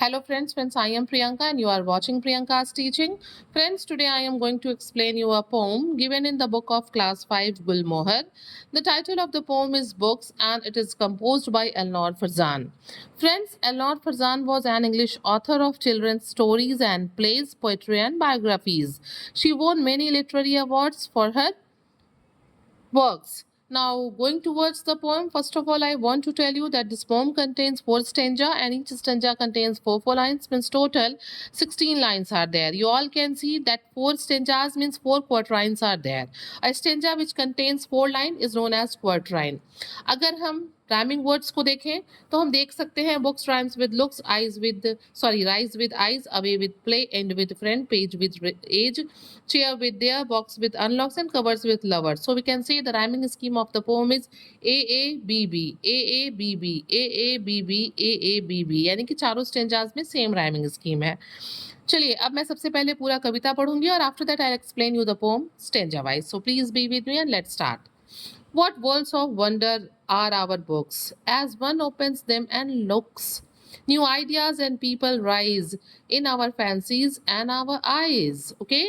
Hello friends, I am Priyanka and you are watching Priyanka's teaching. Friends, today I am going to explain you a poem given in the book of class 5 Gulmohar. The title of the poem is Books and it is composed by Elnor Farzan. Friends, Elnor Farzan was an English author of children's stories and plays, poetry and biographies. She won many literary awards for her works. Now, going towards the poem, first of all, I want to tell you that this poem contains 4 stanza and each stanza contains 4 lines, means total 16 lines are there. You all can see that 4 stanzas means 4 quatrains are there. A stanza which contains 4 lines is known as quatrain. अगर हम rhyming words को देखें तो हम देख सकते हैं books rhymes with looks rise with eyes away with play and with friend page with age chair with their box with unlocks and covers with lovers. So we can say the rhyming scheme of the poem is AABB AABB AABB AABB यानी कि चारों stanzas में same rhyming scheme है. चलिए अब मैं सबसे पहले पूरा कविता पढ़ूंगी और after that I explain you the pome stanza wise. So please be with me and let's start. What worlds of wonder are our books as one opens them and looks. New ideas and people rise in our fancies and our eyes. Okay.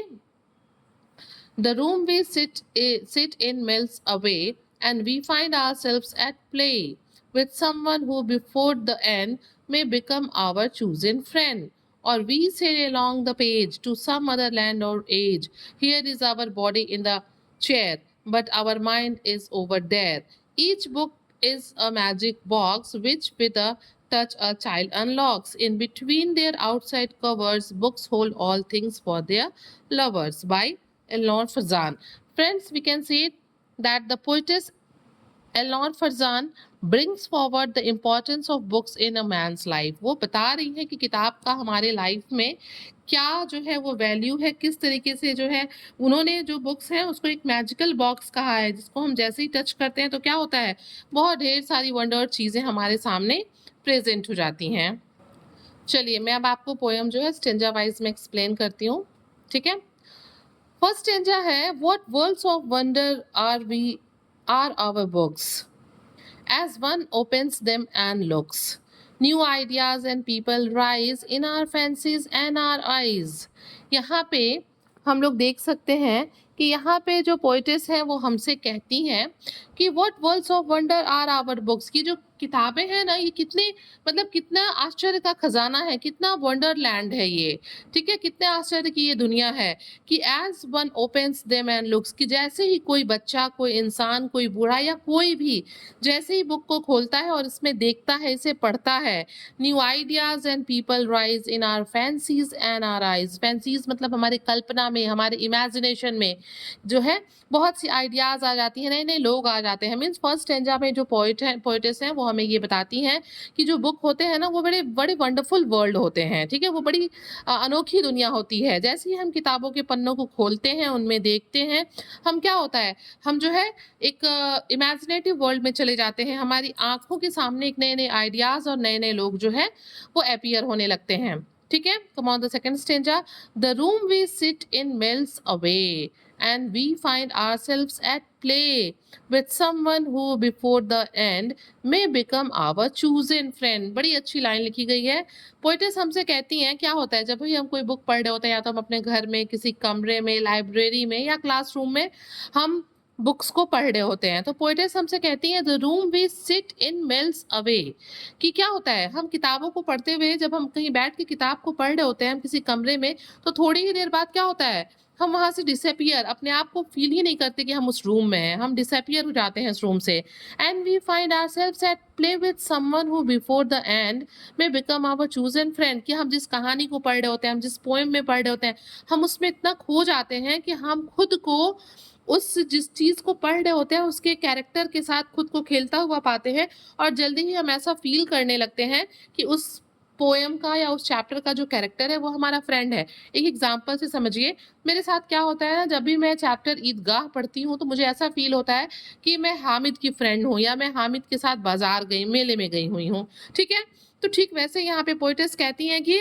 The room we sit in melts away, and we find ourselves at play with someone who, before the end, may become our chosen friend. Or we sail along the page to some other land or age. Here is our body in the chair, but our mind is over there. Each book is a magic box which, with a touch, a child unlocks. In between their outside covers, books hold all things for their lovers. By Elnor Farzan. Friends, we can see that the poetess Elnor Farzan brings forward the importance of books in a man's life. वो बता रही है कि किताब का हमारे life में क्या जो है वो वैल्यू है, किस तरीके से जो है उन्होंने जो बुक्स हैं उसको एक मैजिकल बॉक्स कहा है जिसको हम जैसे ही टच करते हैं तो क्या होता है, बहुत ढेर सारी वंडर चीज़ें हमारे सामने प्रेजेंट हो जाती हैं. चलिए मैं अब आपको पोएम जो है स्टेंजा वाइज में एक्सप्लेन करती हूँ. ठीक है. फर्स्ट स्टेंजा है, what worlds of wonder are our books as one opens them and looks. New ideas and people rise in our fancies and our eyes. यहाँ पे हम लोग देख सकते हैं कि यहाँ पे जो पोइटेस हैं वो हमसे कहती हैं कि what worlds of wonder are our books, की जो किताबें हैं ना ये कितने मतलब कितना आश्चर्य का खजाना है, कितना वंडरलैंड है ये. ठीक है, कितने आश्चर्य की ये दुनिया है कि as one opens them and looks, कि जैसे ही कोई बच्चा, कोई इंसान, कोई बूढ़ा या कोई भी जैसे ही बुक को खोलता है और इसमें देखता है, इसे पढ़ता है, new ideas and people rise in our fancies and our eyes. Fancies मतलब हमारी कल्पना में, हमारे इमेजिनेशन में जो है बहुत सी आइडियाज आ जाती हैं, नए नए लोग आ जाते हैं. मीन्स फर्स्ट स्टेंजा में जो पोइटेस हैं वो हमें ये बताती हैं कि जो बुक होते हैं ना वो बड़े बड़े वंडरफुल वर्ल्ड होते हैं. ठीक है, वो बड़ी अनोखी दुनिया होती है. जैसे ही हम किताबों के पन्नों को खोलते हैं, उनमें देखते हैं, हम क्या होता है, हम जो है एक इमेजिनेटिव वर्ल्ड में चले जाते हैं. हमारी आंखों के सामने एक नए नए आइडियाज और नए नए लोग जो है वो अपीयर होने लगते हैं. ठीक है. Come on the second stanza. The room we sit in melts away and we find ourselves at play with someone who before the end may become our chosen friend. बड़ी अच्छी लाइन लिखी गई है. पोइटेस हमसे कहती हैं क्या होता है जब भी हम कोई बुक पढ़ रहे होते हैं, या तो हम अपने घर में, किसी कमरे में, लाइब्रेरी में या क्लासरूम में हम बुक्स को पढ़ रहे होते हैं, तो पोइटेस हमसे कहती हैं the room we sit in melts away, कि क्या होता है हम किताबों को पढ़ते हुए जब हम कहीं बैठ के किताब को पढ़ रहे होते हैं हम किसी कमरे में, तो थोड़ी ही देर बाद क्या होता है, हम वहां से डिसअपियर, अपने आप को फील ही नहीं करते कि हम उस रूम में हैं, हम डिसअपियर हो जाते हैं उस रूम से. And we find ourselves at play with someone who before the end may become our chosen friend, कि हम जिस कहानी को पढ़ रहे होते हैं, हम जिस पोएम में पढ़ रहे होते हैं, हम उसमें इतना खो जाते हैं कि हम खुद को उस जिस चीज को पढ़ रहे होते हैं उसके कैरेक्टर के साथ खुद को खेलता हुआ पाते हैं, और जल्दी ही हम ऐसा फील करने लगते हैं कि उस पोएम का या उस चैप्टर का जो कैरेक्टर है वो हमारा फ्रेंड है. एक एग्जांपल से समझिए, मेरे साथ क्या होता है ना, जब भी मैं चैप्टर ईदगाह पढ़ती हूँ तो मुझे ऐसा फील होता है कि मैं हामिद की फ्रेंड हूँ या मैं हामिद के साथ बाजार गई, मेले में गई हुई हूँ. ठीक है, तो ठीक वैसे यहाँ पे पोइटेस कहती हैं कि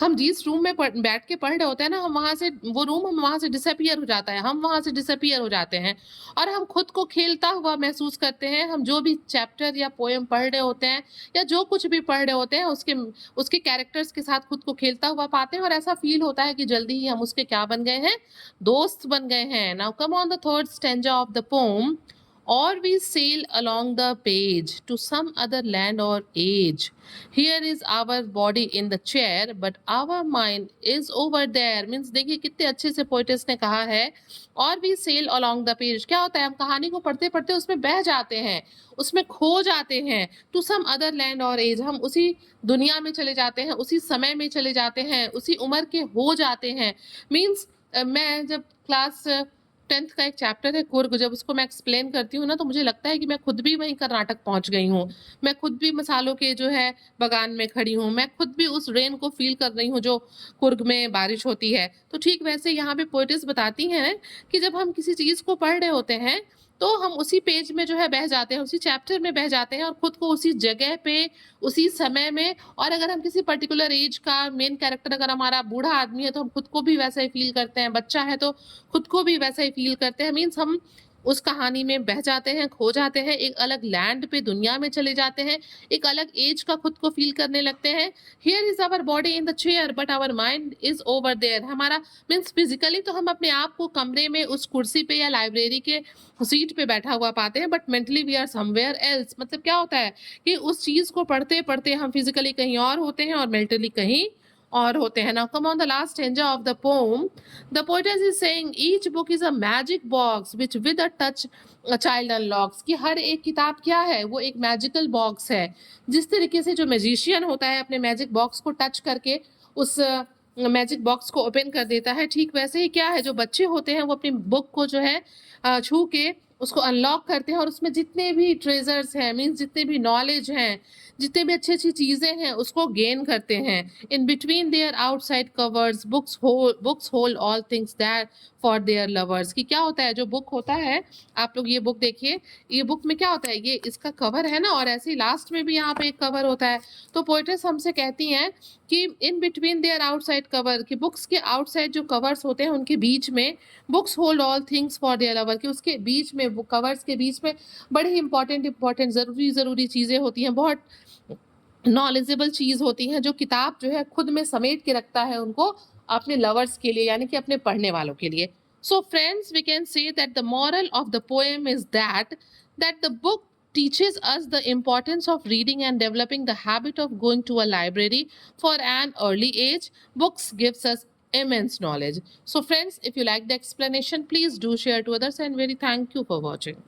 हम जिस रूम में बैठ के पढ़ रहे होते हैं ना, हम वहाँ से वो रूम हम वहाँ से डिसअपीयर हो जाता है, हम वहाँ से डिसअपीयर हो जाते हैं और हम खुद को खेलता हुआ महसूस करते हैं। हम जो भी चैप्टर या पोएम पढ़ रहे होते हैं या जो कुछ भी पढ़ रहे होते हैं उसके कैरेक्टर्स के साथ खुद को खेलता हुआ पाते हैं और ऐसा फ़ील होता है कि जल्दी ही हम उसके क्या बन गए हैं? दोस्त बन गए हैं। Now come on the third stanza of the poem. Or we sail along the page to some other land or age. Here is our body in the chair, but our mind is over there. Means देखिए कितने अच्छे से poetess ने कहा है। और we sail along the page, क्या होता है? हम कहानी को पढ़ते पढ़ते उसमें बह जाते हैं, उसमें खो जाते हैं। To some other land or age, हम उसी दुनिया में चले जाते हैं, उसी समय में चले जाते हैं, उसी उम्र के हो जाते हैं। मीन्स मैं जब क्लास 10th का एक चैप्टर है कुर्ग, जब उसको मैं एक्सप्लेन करती हूँ ना, तो मुझे लगता है कि मैं खुद भी वहीं कर्नाटक पहुँच गई हूँ। मैं खुद भी मसालों के जो है बागान में खड़ी हूँ। मैं खुद भी उस रेन को फ़ील कर रही हूँ जो कुर्ग में बारिश होती है। तो ठीक वैसे यहाँ पे पोएट्स बताती हैं कि जब हम किसी चीज़ को पढ़ रहे होते हैं, तो हम उसी पेज में जो है बह जाते हैं, उसी चैप्टर में बह जाते हैं और खुद को उसी जगह पे, उसी समय में, और अगर हम किसी पर्टिकुलर एज का मेन कैरेक्टर अगर हमारा बूढ़ा आदमी है, तो हम खुद को भी वैसा ही फ़ील करते हैं, बच्चा है तो खुद को भी वैसा ही फ़ील करते हैं। मीन्स हम उस कहानी में बह जाते हैं, खो जाते हैं, एक अलग लैंड पे दुनिया में चले जाते हैं, एक अलग एज का खुद को फ़ील करने लगते हैं। Here is our body in the chair but our mind is over there. हमारा मीन्स फिज़िकली तो हम अपने आप को कमरे में उस कुर्सी पे या लाइब्रेरी के सीट पे बैठा हुआ पाते हैं, but mentally we are somewhere else. मतलब क्या होता है कि उस चीज़ को पढ़ते-पढ़ते हम फिज़िकली कहीं और होते हैं और मेंटली कहीं और होते हैं। Now come on the last stanza of the poem. The poetess is saying each book is a magic box which with a touch a child unlocks. कि हर एक किताब क्या है? वो एक मैजिकल बॉक्स है। जिस तरीके से जो मैजिशियन होता है अपने मैजिक बॉक्स को टच करके उस मैजिक बॉक्स को ओपन कर देता है, ठीक वैसे ही क्या है, जो बच्चे होते हैं वो अपनी बुक को जो है छू के उसको अनलॉक करते हैं और उसमें जितने भी ट्रेजर्स हैं, मीन्स जितने भी नॉलेज हैं, जितने भी अच्छी-अच्छी चीज़ें हैं, उसको गेन करते हैं। In between their outside covers books hold all things that for their lovers. कि क्या होता है, जो बुक होता है, आप लोग ये बुक देखिए, ये बुक में क्या होता है, ये इसका कवर है ना, और ऐसे ही लास्ट में भी यहाँ पे एक कवर होता है। तो पोएट्स हमसे कहती हैं कि in between their outside cover, कि बुक्स के आउटसाइड जो कवर्स होते हैं उनके बीच में books hold all things for their lover, कि उसके बीच में, वो कवर्स के बीच में बड़ी इंपॉर्टेंट ज़रूरी चीज़ें होती हैं, बहुत नॉलेजेबल चीज़ होती हैं, जो किताब जो है खुद में समेट के रखता है उनको अपने लवर्स के लिए, यानी कि अपने पढ़ने वालों के लिए। So friends, we can say that the moral of the poem is that the book teaches us the importance of reading and developing the habit of going to a library for an early age. Books gives us immense knowledge. So friends, if you like the explanation, please do share to others, and very thank you for watching.